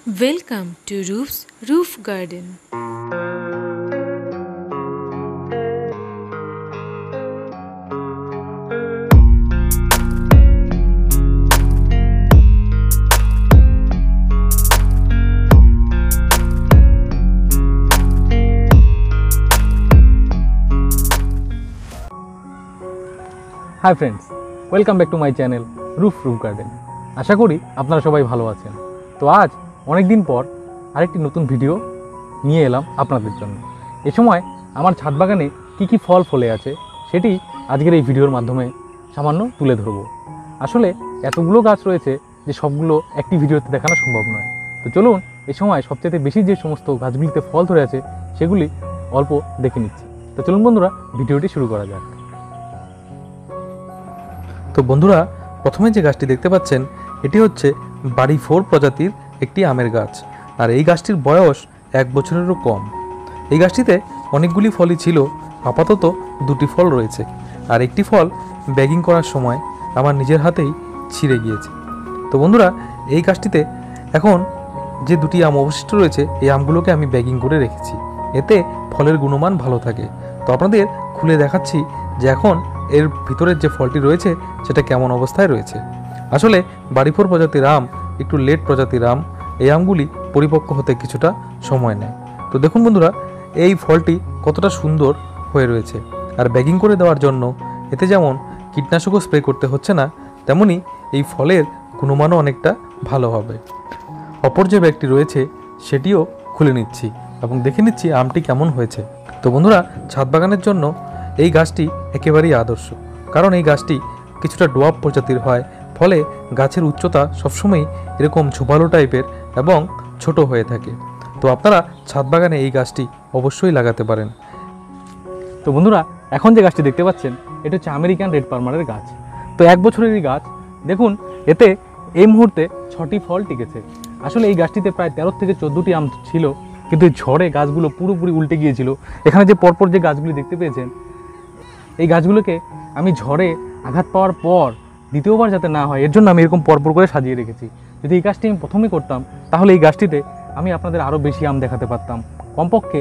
Welcome to Rup's Roof Garden. Hi friends, welcome back to my channel roof roof garden. আশা করি আপনারা সবাই ভালো আছেন। তো আজ অনেক দিন পর আরেকটি নতুন ভিডিও নিয়ে এলাম আপনাদের জন্য। এ সময় আমার ছাদ বাগানে কী ফল ফলে আছে সেটি আজকের এই ভিডিওর মাধ্যমে সামান্য তুলে ধরব। আসলে এতগুলো গাছ রয়েছে যে সবগুলো একটি ভিডিওতে দেখানো সম্ভব নয়। তো চলুন এ সময় সবচেয়ে বেশি যে সমস্ত গাছগুলিতে ফল ধরে আছে সেগুলি অল্প দেখে নিচ্ছি। তো চলুন বন্ধুরা, ভিডিওটি শুরু করা যাক। তো বন্ধুরা, প্রথমে যে গাছটি দেখতে পাচ্ছেন এটি হচ্ছে বাড়ি 4 প্রজাতির একটি আমের গাছ। আর এই গাছটির বয়স 1 বছরেরও কম। এই গাছটিতে অনেকগুলি ফলই ছিল, আপাতত 2টি ফল রয়েছে। আর একটি ফল ব্যাগিং করার সময় আমার নিজের হাতেই ছিঁড়ে গিয়েছে। তো বন্ধুরা, এই গাছটিতে এখন যে 2টি আম অবশিষ্ট রয়েছে, এই আমগুলোকে আমি ব্যাগিং করে রেখেছি, এতে ফলের গুণমান ভালো থাকে। তো আপনাদের খুলে দেখাচ্ছি যে এখন এর ভিতরের যে ফলটি রয়েছে সেটা কেমন অবস্থায় রয়েছে। আসলে বাড়ি 4 প্রজাতির আম একটু লেট প্রজাতির আম, এই আমগুলি পরিপক্ক হতে কিছুটা সময় নেয়। তো দেখুন বন্ধুরা, এই ফলটি কতটা সুন্দর হয়ে রয়েছে। আর ব্যাগিং করে দেওয়ার জন্য এতে যেমন কীটনাশকও স্প্রে করতে হচ্ছে না, তেমনি এই ফলের গুণমানও অনেকটা ভালো হবে। অপর যে ব্যাগটি রয়েছে সেটিও খুলে নিচ্ছি এবং দেখে নিচ্ছি আমটি কেমন হয়েছে। তো বন্ধুরা, ছাদ বাগানের জন্য এই গাছটি একেবারেই আদর্শ, কারণ এই গাছটি কিছুটা ডোয়াব প্রজাতির হয়, ফলে গাছের উচ্চতা সবসময় এরকম ঝোপালো টাইপের এবং ছোট হয়ে থাকে। তো আপনারা ছাদ বাগানে এই গাছটি অবশ্যই লাগাতে পারেন। তো বন্ধুরা, এখন যে গাছটি দেখতে পাচ্ছেন এটা হচ্ছে আমেরিকান রেড পালমারের গাছ। তো 1 বছরেরই গাছ। দেখুন, এতে এই মুহূর্তে 6টি ফল টিকেছে। আসলে এই গাছটিতে প্রায় 13 থেকে 14টি আম ছিল, কিন্তু এই ঝড়ে গাছগুলো পুরোপুরি উল্টে গিয়েছিল। এখানে যে পরপর যে গাছগুলি দেখতে পেয়েছেন, এই গাছগুলোকে আমি ঝড়ে আঘাত পাওয়ার পর দ্বিতীয়বার যাতে না হয় এর জন্য আমি এরকম পরপর করে সাজিয়ে রেখেছি। যদি এই গাছটি আমি প্রথমেই করতাম তাহলে এই গাছটিতে আমি আপনাদের আরও বেশি আম দেখাতে পারতাম, কমপক্ষে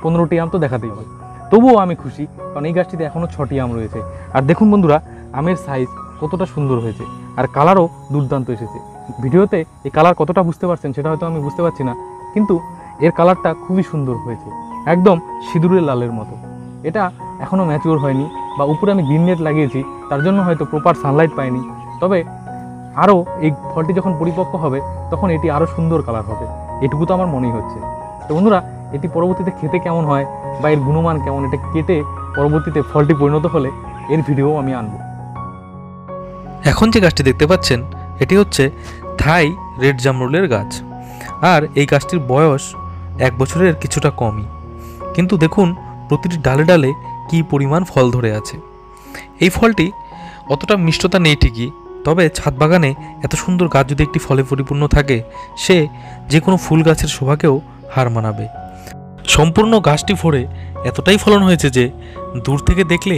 15টি আম তো দেখাতেই হয়। তবুও আমি খুশি, কারণ এই গাছটিতে এখনও 6টি আম রয়েছে। আর দেখুন বন্ধুরা, আমের সাইজ কতটা সুন্দর হয়েছে আর কালারও দুর্দান্ত এসেছে। ভিডিওতে এই কালার কতটা বুঝতে পারছেন সেটা হয়তো আমি বুঝতে পারছি না, কিন্তু এর কালারটা খুবই সুন্দর হয়েছে, একদম সিঁদুরের লালের মতো। এটা এখনও ম্যাচিওর হয়নি, বা উপরে আমি গ্রিন নেট লাগিয়েছি, তার জন্য হয়তো প্রপার সানলাইট পাইনি। তবে আরও এই ফলটি যখন পরিপক্ক হবে তখন এটি আরও সুন্দর কালার হবে, এটুকু তো আমার মনেই হচ্ছে। তো বন্ধুরা, এটি পরবর্তীতে খেতে কেমন হয় বা এর গুণমান কেমন, এটা কেটে পরবর্তীতে ফলটি পরিণত হলে এর ভিডিও আমি আনব। এখন যে গাছটি দেখতে পাচ্ছেন এটি হচ্ছে থাই রেড জামরুলের গাছ। আর এই গাছটির বয়স 1 বছরের কিছুটা কমই, কিন্তু দেখুন প্রতিটি ডালে ডালে কী পরিমাণ ফল ধরে আছে। এই ফলটি অতটা মিষ্টতা নেই ঠিকই, তবে ছাদ বাগানে এত সুন্দর গাছ যদি একটি ফলে পরিপূর্ণ থাকে, সে যে কোনো ফুল গাছের শোভাকেও হার মানাবে। সম্পূর্ণ গাছটি ফোড়ে এতটাই ফলন হয়েছে যে দূর থেকে দেখলে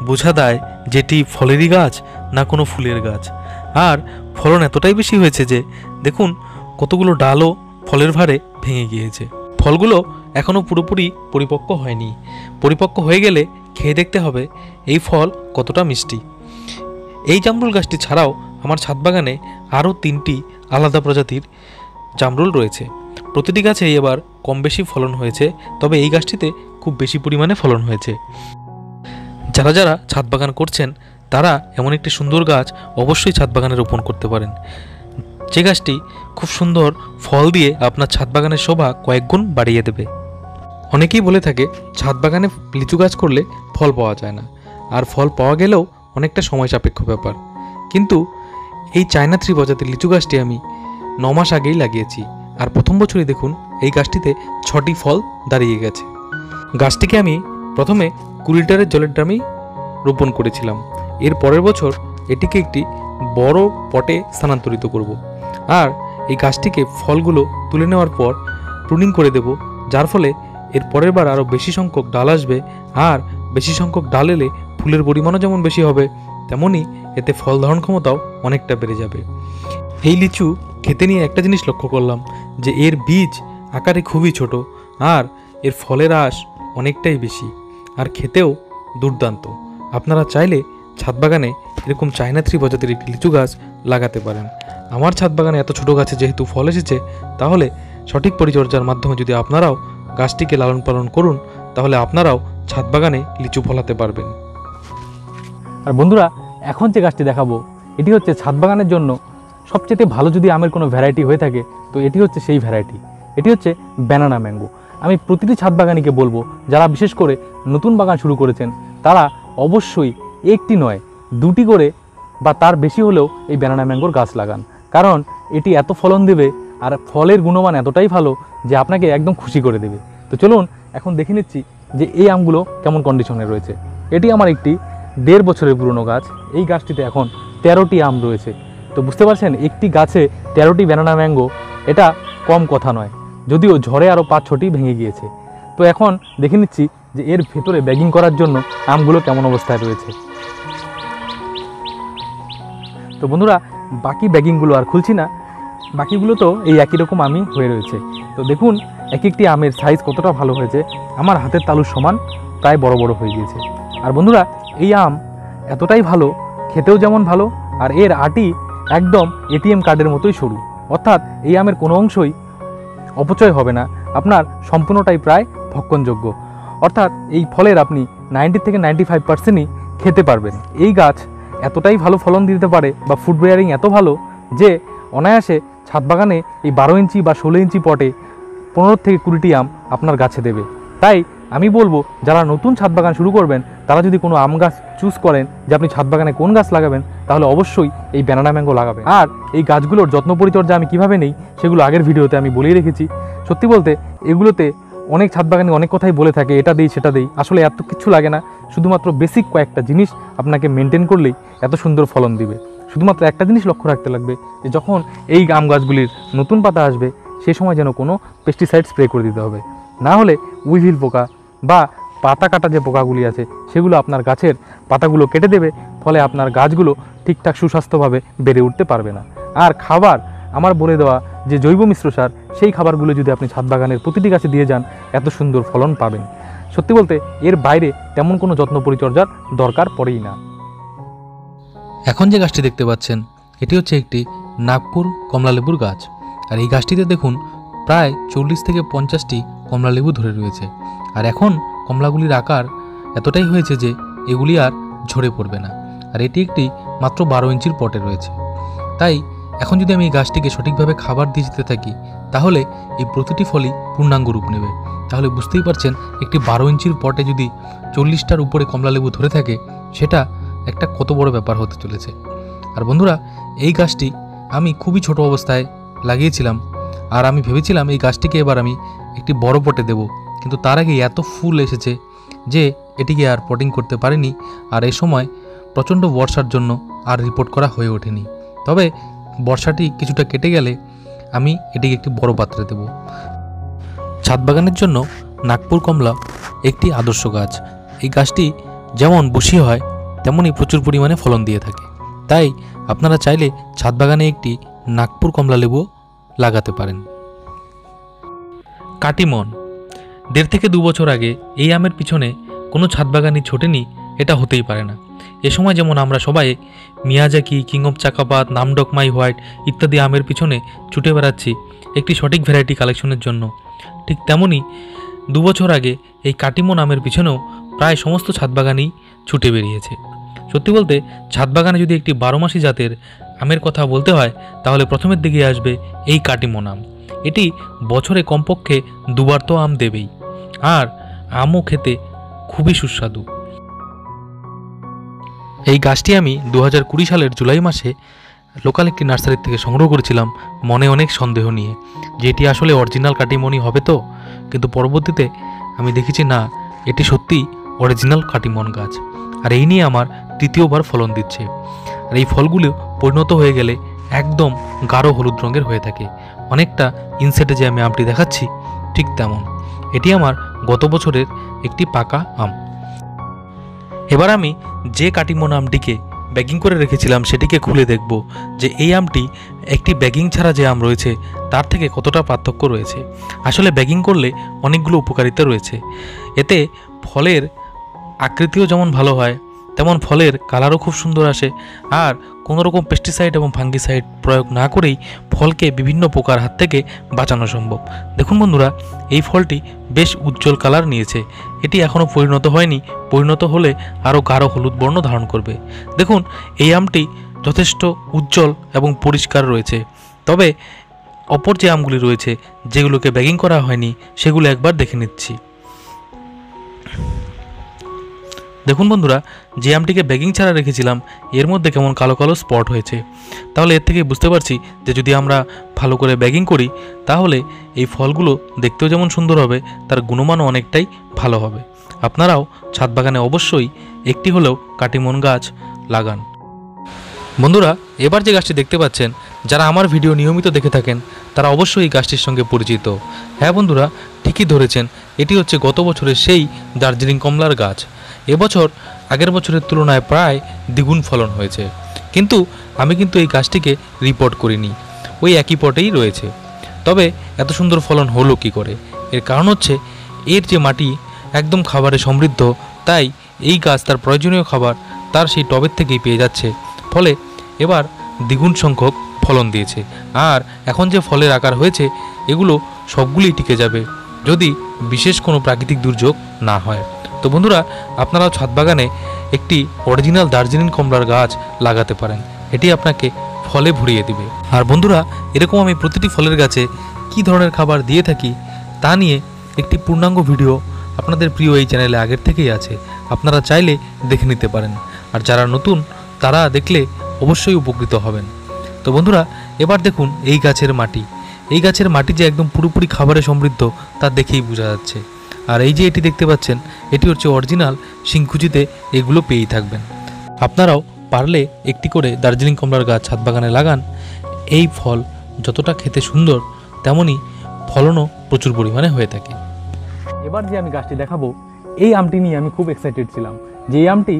বোঝা দেয় যেটি ফলেরই গাছ না কোনো ফুলের গাছ। আর ফলন এতটাই বেশি হয়েছে যে দেখুন কতগুলো ডালও ফলের ভারে ভেঙে গিয়েছে। ফলগুলো এখনও পুরোপুরি পরিপক্ক হয়নি, পরিপক্ক হয়ে গেলে খেয়ে দেখতে হবে এই ফল কতটা মিষ্টি। এই জামরুল গাছটি ছাড়াও আমার ছাদ বাগানে আরও 3টি আলাদা প্রজাতির জামরুল রয়েছে। প্রতিটি গাছেই এবার কম বেশি ফলন হয়েছে, তবে এই গাছটিতে খুব বেশি পরিমাণে ফলন হয়েছে। যারা যারা ছাদ বাগান করছেন তারা এমন একটি সুন্দর গাছ অবশ্যই ছাদ বাগানে রোপণ করতে পারেন, যে গাছটি খুব সুন্দর ফল দিয়ে আপনার ছাদ বাগানের শোভা কয়েক গুণ বাড়িয়ে দেবে। অনেকেই বলে থাকে ছাদ বাগানে লিচু গাছ করলে ফল পাওয়া যায় না, আর ফল পাওয়া গেলেও অনেকটা সময় সাপেক্ষ ব্যাপার। কিন্তু এই চায়না 3 প্রজাতির লিচু গাছটি আমি 9 মাস আগেই লাগিয়েছি, আর প্রথম বছরই দেখুন এই গাছটিতে 6টি ফল দাঁড়িয়ে গেছে। গাছটিকে আমি প্রথমে 20 লিটারের জলের ড্রামেই রোপণ করেছিলাম। এর পরের বছর এটিকে একটি বড় পটে স্থানান্তরিত করব, আর এই গাছটিকে ফলগুলো তুলে নেওয়ার পর প্রুনিং করে দেব, যার ফলে এর পরের বার আরও বেশি সংখ্যক ডাল আসবে। আর বেশি সংখ্যক ডাল এলে ফুলের পরিমাণও যেমন বেশি হবে, তেমনই এতে ফল ধারণ ক্ষমতাও অনেকটা বেড়ে যাবে। এই লিচু খেতে নিয়ে একটা জিনিস লক্ষ্য করলাম যে এর বীজ আকারে খুবই ছোট আর এর ফলের আঁশ অনেকটাই বেশি আর খেতেও দুর্দান্ত। আপনারা চাইলে ছাদ বাগানে এরকম চায়না থ্রি প্রজাতির একটি লিচু গাছ লাগাতে পারেন। আমার ছাদ বাগানে এত ছোট গাছে যেহেতু ফল এসেছে, তাহলে সঠিক পরিচর্যার মাধ্যমে যদি আপনারাও গাছটিকে লালন পালন করুন, তাহলে আপনারাও ছাদ বাগানে লিচু ফলাতে পারবেন। আর বন্ধুরা, এখন যে গাছটি দেখাবো এটি হচ্ছে ছাদ বাগানের জন্য সবচেয়ে ভালো যদি আমের কোনো ভ্যারাইটি হয়ে থাকে তো এটি হচ্ছে সেই ভ্যারাইটি। এটি হচ্ছে ব্যানানা ম্যাঙ্গো। আমি প্রতিটি ছাদ বাগানিকে বলবো, যারা বিশেষ করে নতুন বাগান শুরু করেছেন তারা অবশ্যই একটি নয় দুটি করে বা তার বেশি হলেও এই ব্যানানা ম্যাঙ্গোর গাছ লাগান, কারণ এটি এত ফলন দেবে আর ফলের গুণমান এতটাই ভালো যে আপনাকে একদম খুশি করে দেবে। তো চলুন এখন দেখে নিচ্ছি যে এই আমগুলো কেমন কন্ডিশনে রয়েছে। এটি আমার একটি 1.5 বছরের পুরনো গাছ। এই গাছটিতে এখন 13টি আম রয়েছে। তো বুঝতে পারছেন, একটি গাছে 13টি ব্যানানা ম্যাঙ্গো, এটা কম কথা নয়, যদিও ঝড়ে আরও 5-6টি ভেঙে গিয়েছে। তো এখন দেখে নিচ্ছি যে এর ভেতরে ব্যাগিং করার জন্য আমগুলো কেমন অবস্থায় রয়েছে। তো বন্ধুরা, বাকি ব্যাগিংগুলো আর খুলছি না, বাকিগুলো তো এই একই রকম আমই হয়ে রয়েছে। তো দেখুন এক একটি আমের সাইজ কতটা ভালো হয়েছে, আমার হাতের তালুর সমান প্রায় বড় বড় হয়ে গিয়েছে। আর বন্ধুরা, এই আম এতটাই ভালো, খেতেও যেমন ভালো, আর এর আটি একদম এটিএম কার্ডের মতোই সরু, অর্থাৎ এই আমের কোনো অংশই অপচয় হবে না, আপনার সম্পূর্ণটাই প্রায় ভক্ষণযোগ্য। অর্থাৎ এই ফলের আপনি 90 থেকে 95%ই খেতে পারবেন। এই গাছ এতটাই ভালো ফলন দিতে পারে বা ফুড বেয়ারিং এত ভালো যে অনায়াসে ছাদ বাগানে এই 12 ইঞ্চি বা 16 ইঞ্চি পটে 15 থেকে 20টি আম আপনার গাছে দেবে। তাই আমি বলবো, যারা নতুন ছাদ বাগান শুরু করবেন তারা যদি কোনো আম গাছ চুজ করেন যে আপনি ছাদ বাগানে কোন গাছ লাগাবেন, তাহলে অবশ্যই এই ব্যানানা ম্যাঙ্গো লাগাবেন। আর এই গাছগুলোর যত্ন পরিচর্যা আমি কীভাবে নেই সেগুলো আগের ভিডিওতে আমি বলেই রেখেছি। সত্যি বলতে এগুলোতে অনেক ছাদ বাগানে অনেক কথাই বলে থাকে, এটা দেই সেটা দেই, আসলে এত কিছু লাগে না। শুধুমাত্র বেসিক কয়েকটা জিনিস আপনাকে মেনটেন করলেই এত সুন্দর ফলন দিবে। শুধুমাত্র একটা জিনিস লক্ষ্য রাখতে লাগবে যে যখন এই আম গাছগুলির নতুন পাতা আসবে সেই সময় যেন কোনো পেস্টিসাইড স্প্রে করে দিতে হবে, না হলে উইভিল পোকা বা পাতা কাটা যে পোকাগুলি আছে সেগুলো আপনার গাছের পাতাগুলো কেটে দেবে, ফলে আপনার গাছগুলো ঠিকঠাক সুস্বাস্থ্যভাবে বেড়ে উঠতে পারবে না। আর খাবার আমার বলে দেওয়া যে জৈব মিশ্র সার, সেই খাবারগুলো যদি আপনি ছাদ বাগানের প্রতিটি গাছে দিয়ে যান এত সুন্দর ফলন পাবেন। সত্যি বলতে এর বাইরে তেমন কোনো যত্ন পরিচর্যার দরকার পড়েই না। এখন যে গাছটি দেখতে পাচ্ছেন এটি হচ্ছে একটি নাগপুর কমলালেবুর গাছ। আর এই গাছটিতে দেখুন প্রায় 40 থেকে 50টি কমলালেবু ধরে রয়েছে। আর এখন কমলাগুলির আকার এতটাই হয়েছে যে এগুলি আর ঝরে পড়বে না। আর এটি একটি মাত্র 12 ইঞ্চির পটে রয়েছে। তাই এখন যদি আমি এই গাছটিকে সঠিকভাবে খাবার দিয়ে যেতে থাকি, তাহলে এই প্রতিটি ফলই পূর্ণাঙ্গ রূপ নেবে। তাহলে বুঝতেই পারছেন, একটি 12 ইঞ্চির পটে যদি 40টার উপরে কমলালেবু ধরে থাকে, সেটা একটা কত বড় ব্যাপার হতে চলেছে। আর বন্ধুরা, এই গাছটি আমি খুবই ছোট অবস্থায় লাগিয়েছিলাম, আর আমি ভেবেছিলাম এই গাছটিকে এবার আমি একটি বড় পটে দেব, কিন্তু তার আগে এত ফুল এসেছে যে এটিকে আর পটিং করতে পারিনি। আর এই সময় প্রচণ্ড বর্ষার জন্য আর রিপোর্ট করা হয়ে ওঠেনি। তবে বর্ষাটি কিছুটা কেটে গেলে আমি এটিকে একটি বড় পাত্রে দেব। ছাদ বাগানের জন্য নাগপুর কমলা একটি আদর্শ গাছ। এই গাছটি যেমন বুশি হয় তেমনই প্রচুর পরিমাণে ফলন দিয়ে থাকে। তাই আপনারা চাইলে ছাদ বাগানে একটি নাগপুর কমলা লেবু লাগাতে পারেন। কাটিমন 1.5 থেকে 2 বছর আগে এই আমের পিছনে কোনো ছাদ বাগানই ছোটেনি, এটা হতেই পারে না। এ সময় যেমন আমরা সবাই Miyazaki, king of Chakapat, Nam Dok Mai white ইত্যাদি আমের পিছনে ছুটে বেড়াচ্ছি একটি সঠিক ভ্যারাইটি কালেকশনের জন্য, ঠিক তেমনই 2 বছর আগে এই কাটিমন আমের পিছনেও প্রায় সমস্ত ছাদ বাগানই ছুটে বেরিয়েছে। সত্যি বলতে ছাদ বাগানে যদি একটি 12 মাসি জাতের আমের কথা বলতে হয়, তাহলে প্রথমের দিকে আসবে এই কাটিমন আম। এটি বছরে কমপক্ষে 2 বার তো আম দেবেই, আর আমও খেতে খুবই সুস্বাদু। এই গাছটি আমি 2020 সালের জুলাই মাসে লোকাল একটি নার্সারির থেকে সংগ্রহ করেছিলাম, মনে অনেক সন্দেহ নিয়ে যে এটি আসলে অরিজিনাল কাটিমনই হবে তো, কিন্তু পরবর্তীতে আমি দেখেছি না, এটি সত্যিই অরিজিনাল কাটিমন গাছ। আর এই নিয়ে আমার 3য় ফলন দিচ্ছে। আর এই ফলগুলো পরিণত হয়ে গেলে একদম গাঢ় হলুদ রঙের হয়ে থাকে, অনেকটা ইনসেটে যে আমি আমটি দেখাচ্ছি ঠিক তেমন। এটি আমার গত বছরের একটি পাকা আম। এবার আমি যে কাটিমন আমটিকে ব্যাগিং করে রেখেছিলাম সেটিকে খুলে দেখব যে এই আমটি একটি ব্যাগিং ছাড়া যে আম রয়েছে তার থেকে কতটা পার্থক্য রয়েছে। আসলে ব্যাগিং করলে অনেকগুলো উপকারিতা রয়েছে। এতে ফলের আকৃতিও যেমন ভালো হয়, তেমন ফলের কালারও খুব সুন্দর আসে, আর কোনো রকম পেস্টিসাইড এবং ফাঙ্গিসাইড প্রয়োগ না করেই ফলকে বিভিন্ন পোকার হাত থেকে বাঁচানো সম্ভব। দেখুন বন্ধুরা, এই ফলটি বেশ উজ্জ্বল কালার নিয়েছে। এটি এখনও পরিণত হয়নি, পরিণত হলে আরও গাঢ় হলুদ বর্ণ ধারণ করবে। দেখুন, এই আমটি যথেষ্ট উজ্জ্বল এবং পরিষ্কার রয়েছে। তবে অপর যে আমগুলি রয়েছে যেগুলোকে ব্যাগিং করা হয়নি সেগুলো একবার দেখে নিচ্ছি। দেখুন বন্ধুরা, যে আমটিকে ব্যাগিং ছাড়া রেখেছিলাম এর মধ্যে কেমন কালো কালো স্পট হয়েছে। তাহলে এর থেকে বুঝতে পারছি যে যদি আমরা ভালো করে ব্যাগিং করি তাহলে এই ফলগুলো দেখতেও যেমন সুন্দর হবে, তার গুণমানও অনেকটাই ভালো হবে। আপনারাও ছাদ বাগানে অবশ্যই একটি হলেও কাটিমন গাছ লাগান। বন্ধুরা, এবার যে গাছটি দেখতে পাচ্ছেন, যারা আমার ভিডিও নিয়মিত দেখে থাকেন তারা অবশ্যই এই গাছটির সঙ্গে পরিচিত। হ্যাঁ বন্ধুরা, ঠিকই ধরেছেন, এটি হচ্ছে গত বছরের সেই দার্জিলিং কমলার গাছ। এবছর আগের বছরের তুলনায় প্রায় দ্বিগুণ ফলন হয়েছে, কিন্তু আমি এই গাছটিকে রিপোর্ট করিনি, ওই একই পটেই রয়েছে। তবে এত সুন্দর ফলন হলো কি করে? এর কারণ হচ্ছে এর যে মাটি একদম খাবারে সমৃদ্ধ, তাই এই গাছ তার প্রয়োজনীয় খাবার তার সেই টবের থেকেই পেয়ে যাচ্ছে। ফলে এবার দ্বিগুণ সংখ্যক ফলন দিয়েছে। আর এখন যে ফলের আকার হয়েছে এগুলো সবগুলোই টিকে যাবে যদি বিশেষ কোনো প্রাকৃতিক দুর্যোগ না হয়। তো বন্ধুরা, আপনারাও ছাদ বাগানে একটি অরিজিনাল দার্জিলিং কমলার গাছ লাগাতে পারেন, এটি আপনাকে ফলে ভরিয়ে দিবে। আর বন্ধুরা, এরকম আমি প্রতিটি ফলের গাছে কী ধরনের খাবার দিয়ে থাকি তা নিয়ে একটি পূর্ণাঙ্গ ভিডিও আপনাদের প্রিয় এই চ্যানেলে আগের থেকেই আছে, আপনারা চাইলে দেখে নিতে পারেন। আর যারা নতুন তারা দেখলে অবশ্যই উপকৃত হবেন। তো বন্ধুরা, এবার দেখুন এই গাছের মাটি। এই গাছের মাটি যে একদম পুরোপুরি খাবারে সমৃদ্ধ তা দেখেই বোঝা যাচ্ছে। আর এই যে এটি দেখতে পাচ্ছেন, এটি হচ্ছে অরিজিনাল শিংকুচিতে, এগুলো পেয়েই থাকবেন। আপনারাও পারলে একটি করে দার্জিলিং কমলার গাছ ছাদ বাগানে লাগান। এই ফল যতটা খেতে সুন্দর তেমনই ফলনও প্রচুর পরিমাণে হয়ে থাকে। এবার যে আমি গাছটি দেখাবো এই আমটি নিয়ে আমি খুব এক্সাইটেড ছিলাম যে এই আমটি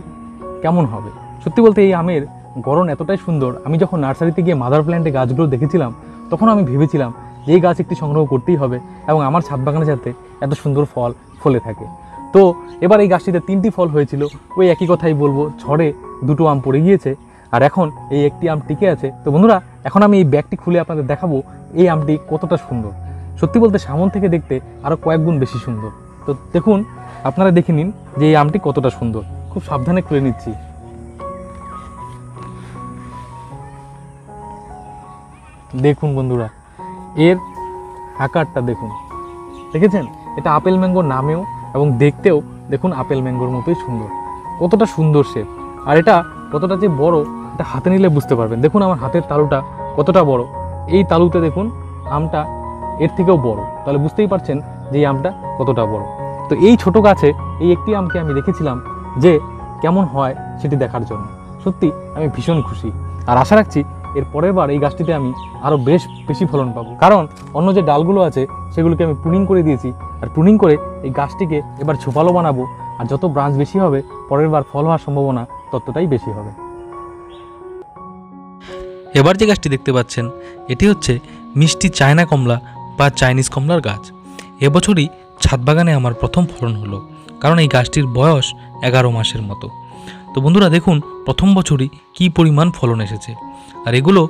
কেমন হবে। সত্যি বলতে এই আমের গড়ন এতটাই সুন্দর, আমি যখন নার্সারিতে গিয়ে মাদার প্ল্যান্টে গাছগুলো দেখেছিলাম তখন আমি ভেবেছিলাম যে এই গাছ একটি সংগ্রহ করতেই হবে এবং আমার ছাদ বাগানে যাতে এত সুন্দর ফল ফলে থাকে। তো এবার এই গাছটিতে 3টি ফল হয়েছিল, ওই একই কথাই বলবো, ঝড়ে 2টো আম পড়ে গিয়েছে আর এখন এই একটি আম টিকে আছে। তো বন্ধুরা, এখন আমি এই ব্যাগটি খুলে আপনাদের দেখাবো এই আমটি কতটা সুন্দর। সত্যি বলতে সামন থেকে দেখতে আরও কয়েক গুণ বেশি সুন্দর। তো দেখুন, আপনারা দেখে নিন যে এই আমটি কতটা সুন্দর। খুব সাবধানে খুলে নিচ্ছি। দেখুন বন্ধুরা, এর আকারটা দেখুন, দেখেছেন? এটা আপেল ম্যাঙ্গোর নামেও এবং দেখতেও দেখুন আপেল ম্যাঙ্গোর মতোই সুন্দর। কতটা সুন্দর শেপ, আর এটা কতটা যে বড় এটা হাতে নিলে বুঝতে পারবেন। দেখুন আমার হাতের তালুটা কতটা বড়, এই তালুতে দেখুন আমটা এর থেকেও বড়, তাহলে বুঝতেই পারছেন যে এই আমটা কতটা বড়। তো এই ছোট গাছে এই একটি আমকে আমি রেখেছিলাম যে কেমন হয় সেটি দেখার জন্য। সত্যি আমি ভীষণ খুশি, আর আশা রাখছি এর পরের বার এই গাছটিতে আমি আরও বেশি ফলন পাবো, কারণ অন্য যে ডালগুলো আছে সেগুলোকে আমি প্রুনিং করে দিয়েছি। আর প্রুনিং করে এই গাছটিকে এবার ঝোপালো বানাবো, আর যত ব্রাঞ্চ বেশি হবে পরের বার ফল হওয়ার সম্ভাবনা ততটাই বেশি হবে। এবার যে গাছটি দেখতে পাচ্ছেন এটি হচ্ছে মিষ্টি চায়না কমলা বা চাইনিজ কমলার গাছ। এবছরই ছাদ বাগানে আমার প্রথম ফলন হলো, কারণ এই গাছটির বয়স 11 মাসের মতো। তো বন্ধুরা দেখুন, প্রথম বছরই কী পরিমাণ ফলন এসেছে, আর এগুলো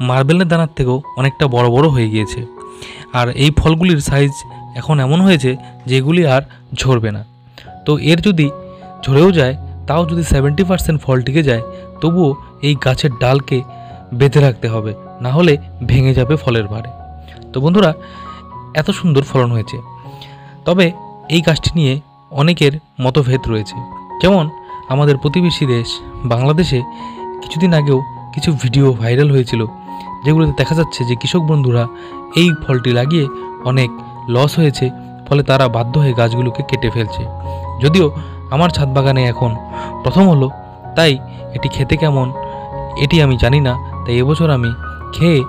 মার্বেলের দানার থেকেও অনেকটা বড় বড় হয়ে গিয়েছে। আর এই ফলগুলির সাইজ এখন এমন হয়েছে যে এগুলি আর ঝরবে না। তো এর যদি ঝরেও যায় তাও যদি 70% ফল টিকে যায়, তবুও এই গাছের ডালকে বেঁধে রাখতে হবে, না হলে ভেঙে যাবে ফলের ভারে। তো বন্ধুরা, এত সুন্দর ফলন হয়েছে। তবে এই গাছটি নিয়ে অনেকের মতভেদ রয়েছে। যেমন আমাদের প্রতিবেশী দেশ বাংলাদেশে কিছুদিন আগেও কিছু ভিডিও ভাইরাল হয়েছিল, যেগুলোতে দেখা যাচ্ছে যে কৃষক বন্ধুরা এই ফলটি লাগিয়ে অনেক লস হয়েছে, ফলে তারা বাধ্য হয়ে গাছগুলোকে কেটে ফেলছে। যদিও আমার ছাদ বাগানে এখন প্রথম হলো, তাই এটি খেতে কেমন এটি আমি জানি না, তাই এবছর আমি খেয়ে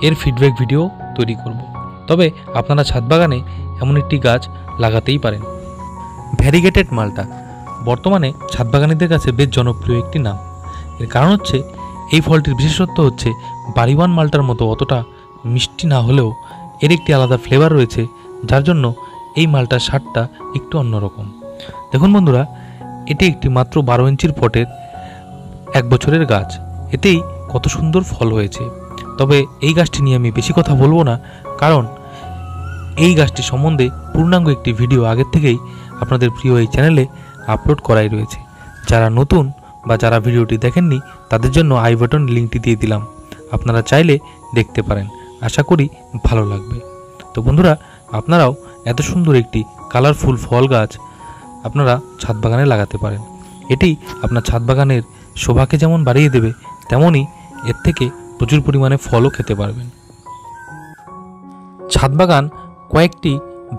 এর ফিডব্যাক ভিডিও তৈরি করব। তবে আপনারা ছাদ বাগানে এমন একটি গাছ লাগাতেই পারেন। ভ্যারিগেটেড মালটা বর্তমানে ছাদ বাগানীদের কাছে বেশ জনপ্রিয় একটি নাম। এর কারণ হচ্ছে এই ফলটির বিশেষত্ব হচ্ছে বাড়িওয়ান মালটার মতো অতটা মিষ্টি না হলেও এর একটি আলাদা ফ্লেভার রয়েছে, যার জন্য এই মালটার স্বাদটা একটু অন্যরকম। দেখুন বন্ধুরা, এটি একটি মাত্র 12 ইঞ্চির পটের 1 বছরের গাছ, এতেই কত সুন্দর ফল হয়েছে। তবে এই গাছটি নিয়ে আমি বেশি কথা বলবো না, কারণ এই গাছটি সম্বন্ধে পূর্ণাঙ্গ একটি ভিডিও আগের থেকেই আপনাদের প্রিয় এই চ্যানেলে আপলোড করাই রয়েছে। যারা নতুন বা যারা ভিডিওটি দেখেননি তাদের জন্য আই বাটন লিঙ্কটি দিয়ে দিলাম, আপনারা চাইলে দেখতে পারেন, আশা করি ভালো লাগবে। তো বন্ধুরা, আপনারাও এত সুন্দর একটি কালারফুল ফল গাছ আপনারা ছাদ বাগানে লাগাতে পারেন। এটি আপনার ছাদ বাগানের শোভাকে যেমন বাড়িয়ে দেবে, তেমনই এর থেকে প্রচুর পরিমাণে ফলও খেতে পারবেন। ছাদ বাগান কয়েকটি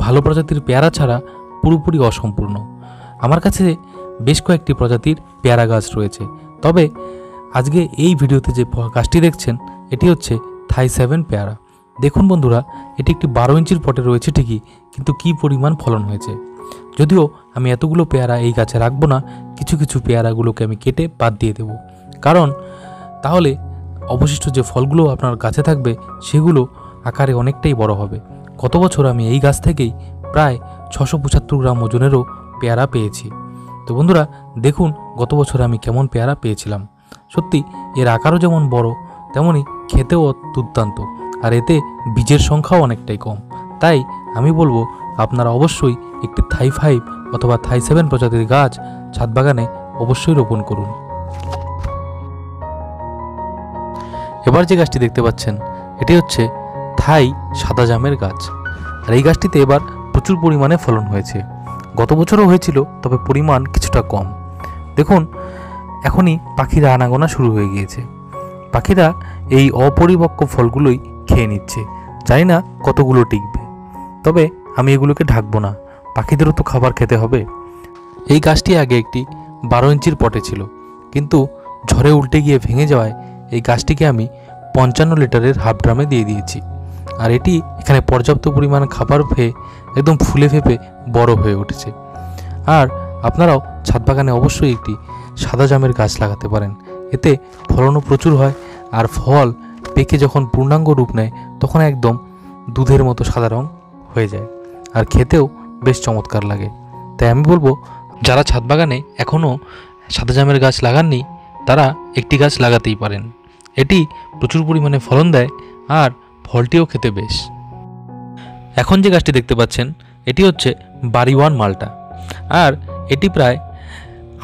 ভালো প্রজাতির পেয়ারা ছাড়া পুরোপুরি অসম্পূর্ণ। আমার কাছে বেশ কয়েকটি প্রজাতির পেয়ারা গাছ রয়েছে, তবে আজকে এই ভিডিওতে যে গাছটি দেখছেন এটি হচ্ছে থাই 7 পেয়ারা। দেখুন বন্ধুরা, এটি একটি 12 ইঞ্চির পটে রয়েছে ঠিকই, কিন্তু কি পরিমাণ ফলন হয়েছে। যদিও আমি এতগুলো পেয়ারা এই গাছে রাখবো না, কিছু কিছু পেয়ারাগুলোকে আমি কেটে বাদ দিয়ে দেব, কারণ তাহলে অবশিষ্ট যে ফলগুলো আপনার গাছে থাকবে সেগুলো আকারে অনেকটাই বড় হবে। গত বছর আমি এই গাছ থেকেই প্রায় 675 গ্রাম ওজনেরও পেয়ারা পেয়েছি। তো বন্ধুরা দেখুন গত বছর আমি কেমন পেয়ারা পেয়েছিলাম। সত্যি এর আকারও যেমন বড়, তেমনই খেতেও দুর্দান্ত, আর এতে বীজের সংখ্যাও অনেকটাই কম। তাই আমি বলবো আপনারা অবশ্যই একটি থাই 5 অথবা থাই 7 প্রজাতির গাছ ছাদ বাগানে অবশ্যই রোপণ করুন। এবার যে গাছটি দেখতে পাচ্ছেন এটি হচ্ছে থাই সাদা জামের গাছ, আর এই গাছটিতে এবার প্রচুর পরিমাণে ফলন হয়েছে। গত বছরও হয়েছিল, তবে পরিমাণ কিছুটা কম। দেখুন এখনই পাখিরা আনাগোনা শুরু হয়ে গিয়েছে। পাখিরা এই অপরিপক্ক ফলগুলোই খেয়ে নিচ্ছে, জানি না কতগুলো টিকবে, তবে আমি এগুলোকে ঢাকবো না, পাখিদেরও তো খাবার খেতে হবে। এই গাছটি আগে একটি 12 ইঞ্চির পটে ছিল, কিন্তু ঝড়ে উল্টে গিয়ে ভেঙে যাওয়ায় এই গাছটিকে আমি 55 লিটারের হাফ ড্রামে দিয়ে দিয়েছি। আর এটি এখানে পর্যাপ্ত পরিমাণ খাবার পেয়ে একদম ফুলে ফেপে বড় হয়ে উঠেছে। আর আপনারাও ছাদ বাগানে অবশ্যই একটি সাদা জামের গাছ লাগাতে পারেন, এতে ফলনও প্রচুর হয়, আর ফল পেকে যখন পূর্ণাঙ্গ রূপ নেয় তখন একদম দুধের মতো সাদা রং হয়ে যায়, আর খেতেও বেশ চমৎকার লাগে। তাই আমি বলবো যারা ছাদ বাগানে এখনও সাদা জামের গাছ লাগাননি তারা একটি গাছ লাগাতেই পারেন। এটি প্রচুর পরিমাণে ফলন দেয় আর ফলটিও খেতে বেশ। এখন যে গাছটি দেখতে পাচ্ছেন এটি হচ্ছে বাড়িওয়ান মালটা, আর এটি প্রায়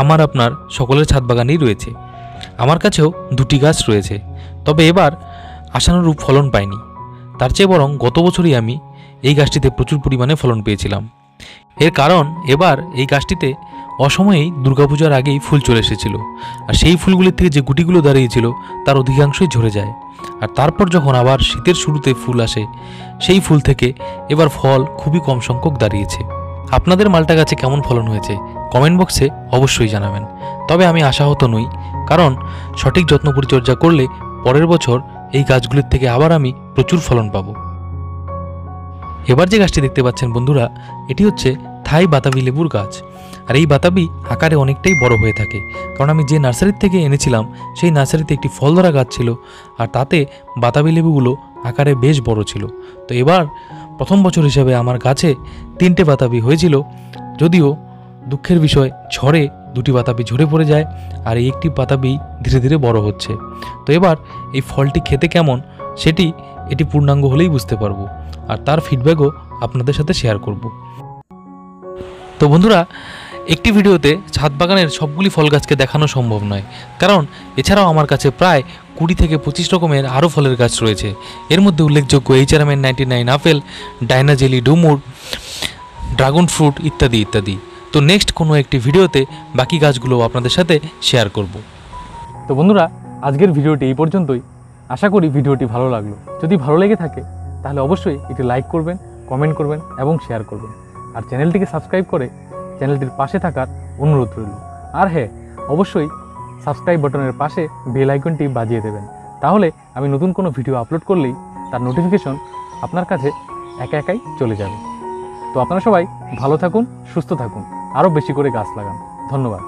আপনার সকলের ছাদ বাগানেই রয়েছে। আমার কাছেও 2টি গাছ রয়েছে, তবে এবার আশানুরূপ ফলন পাইনি। তার চেয়ে বরং গত বছরই আমি এই গাছটিতে প্রচুর পরিমাণে ফলন পেয়েছিলাম। এর কারণ এবার এই গাছটিতে অসময়েই দুর্গাপূজার আগেই ফুল চলে এসেছিল, আর সেই ফুলগুলির থেকে যে গুটিগুলো দাঁড়িয়েছিল তার অধিকাংশই ঝরে যায়। আর তারপর যখন আবার শীতের শুরুতে ফুল আসে, সেই ফুল থেকে এবার ফল খুবই কম সংখ্যক দাঁড়িয়েছে। আপনাদের মালটা গাছে কেমন ফলন হয়েছে কমেন্ট বক্সে অবশ্যই জানাবেন। তবে আমি আশাহত নই, কারণ সঠিক যত্ন পরিচর্যা করলে পরের বছর এই গাছগুলির থেকে আবার আমি প্রচুর ফলন পাবো। এবার যে গাছটি দেখতে পাচ্ছেন বন্ধুরা, এটি হচ্ছে থাই বাতাবি লেবুর গাছ। আর এই বাতাবি আকারে অনেকটাই বড় হয়ে থাকে, কারণ আমি যে নার্সারির থেকে এনেছিলাম সেই নার্সারিতে একটি ফল ধরা গাছ ছিল, আর তাতে বাতাবি লেবুগুলো আকারে বেশ বড় ছিল। তো এবার প্রথম বছর হিসাবে আমার গাছে 3টে বাতাবি হয়েছিল, যদিও দুঃখের বিষয় ঝড়ে 2টি বাতাবি ঝরে পড়ে যায়, আর এই একটি বাতাবি ধীরে ধীরে বড় হচ্ছে। তো এবার এই ফলটি খেতে কেমন এটি পূর্ণাঙ্গ হলেই বুঝতে পারবো, আর তার ফিডব্যাকও আপনাদের সাথে শেয়ার করব। তো বন্ধুরা, একটি ভিডিওতে ছাদ বাগানের সবগুলি ফল গাছকে দেখানো সম্ভব নয়, কারণ এছাড়াও আমার কাছে প্রায় 20 থেকে 25 রকমের আরও ফলের গাছ রয়েছে। এর মধ্যে উল্লেখযোগ্য HRMN 99 আপেল, ডায়না জেলি ডুমুর, ড্রাগন ফ্রুট ইত্যাদি ইত্যাদি। তো নেক্সট কোনো একটি ভিডিওতে বাকি গাছগুলো আপনাদের সাথে শেয়ার করব। তো বন্ধুরা, আজকের ভিডিওটি এই পর্যন্তই। আশা করি ভিডিওটি ভালো লাগলো। যদি ভালো লেগে থাকে তাহলে অবশ্যই একটি লাইক করবেন, কমেন্ট করবেন এবং শেয়ার করবেন, আর চ্যানেলটিকে সাবস্ক্রাইব করে চ্যানেলটির পাশে থাকার অনুরোধ রইল। আর হ্যাঁ, অবশ্যই সাবস্ক্রাইব বাটনের পাশে বেল আইকনটি বাজিয়ে দেবেন, তাহলে আমি নতুন কোনো ভিডিও আপলোড করলেই তার নোটিফিকেশন আপনার কাছে একাই চলে যাবে। তো আপনারা সবাই ভালো থাকুন, সুস্থ থাকুন, আরও বেশি করে গাছ লাগান। ধন্যবাদ।